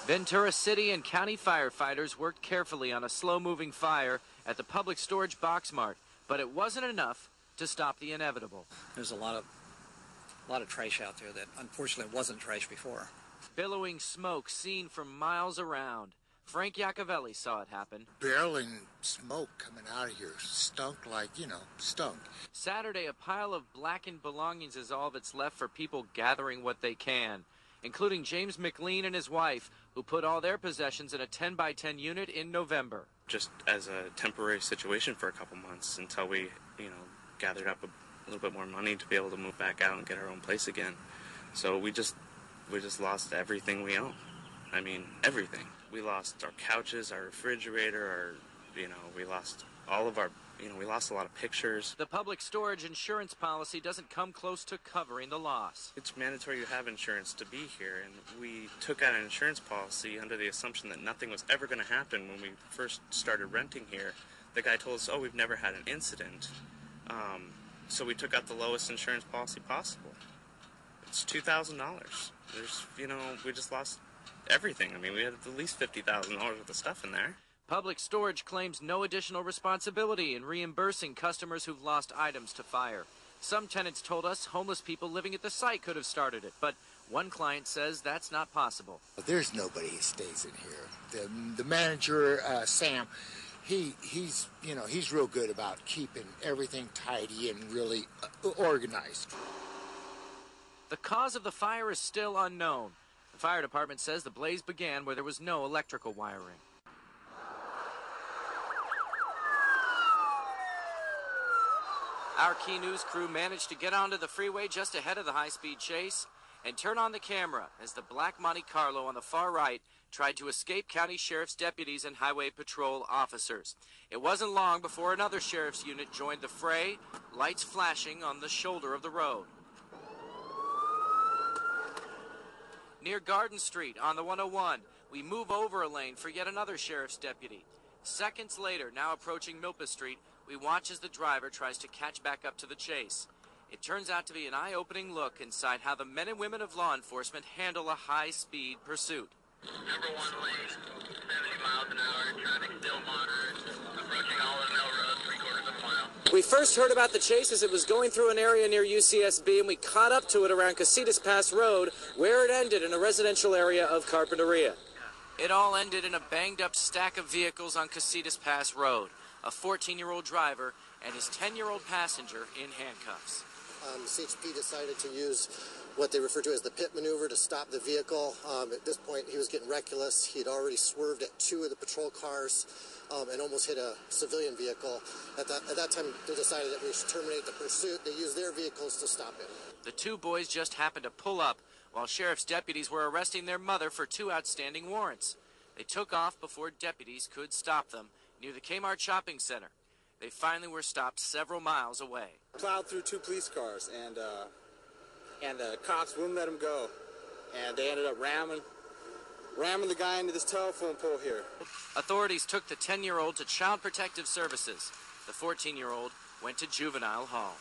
Ventura City and county firefighters worked carefully on a slow-moving fire at the public storage box mart, but it wasn't enough to stop the inevitable. There's a lot of trash out there that unfortunately wasn't trash before. Billowing smoke seen from miles around. Frank Iacovelli saw it happen. Barreling smoke coming out of here. Stunk like, stunk. Saturday, a pile of blackened belongings is all that's left for people gathering what they can, including James McLean and his wife, who put all their possessions in a 10-by-10 unit in November. Just as a temporary situation for a couple months until we, gathered up a little bit more money to be able to move back out and get our own place again. So we just lost everything we own. I mean, everything. We lost our couches, our refrigerator, we lost all of our, we lost a lot of pictures. The public storage insurance policy doesn't come close to covering the loss. It's mandatory to have insurance to be here, and we took out an insurance policy under the assumption that nothing was ever going to happen when we first started renting here. The guy told us, we've never had an incident. So we took out the lowest insurance policy possible. It's $2,000. We just lost everything. I mean, we had at least $50,000 worth of stuff in there. Public storage claims no additional responsibility in reimbursing customers who've lost items to fire. Some tenants told us homeless people living at the site could have started it, but one client says that's not possible. There's nobody who stays in here. The manager, Sam, he's real good about keeping everything tidy and really organized. The cause of the fire is still unknown. The fire department says the blaze began where there was no electrical wiring. Our Key News crew managed to get onto the freeway just ahead of the high-speed chase and turn on the camera as the black Monte Carlo on the far right tried to escape county sheriff's deputies and highway patrol officers. It wasn't long before another sheriff's unit joined the fray, lights flashing on the shoulder of the road. Near Garden Street on the 101, we move over a lane for yet another sheriff's deputy. Seconds later, now approaching Milpa Street, we watch as the driver tries to catch back up to the chase. It turns out to be an eye-opening look inside how the men and women of law enforcement handle a high-speed pursuit. Number 1 lane, 70 miles an hour, traffic still moderate, approaching all of Mill Road, 3/4 of a mile. We first heard about the chase as it was going through an area near UCSB, and we caught up to it around Casitas Pass Road, where it ended in a residential area of Carpinteria. It all ended in a banged-up stack of vehicles on Casitas Pass Road, a 14-year-old driver and his 10-year-old passenger in handcuffs. CHP decided to use what they refer to as the pit maneuver to stop the vehicle. At this point, he was getting reckless. He had already swerved at 2 of the patrol cars and almost hit a civilian vehicle. At that time, they decided that we should terminate the pursuit. They used their vehicles to stop him. The two boys just happened to pull up while sheriff's deputies were arresting their mother for 2 outstanding warrants. They took off before deputies could stop them near the Kmart shopping center. They finally were stopped several miles away. Plowed through 2 police cars, and the cops wouldn't let them go. And they ended up ramming the guy into this telephone pole here. Authorities took the 10-year-old to Child Protective Services. The 14-year-old went to juvenile hall.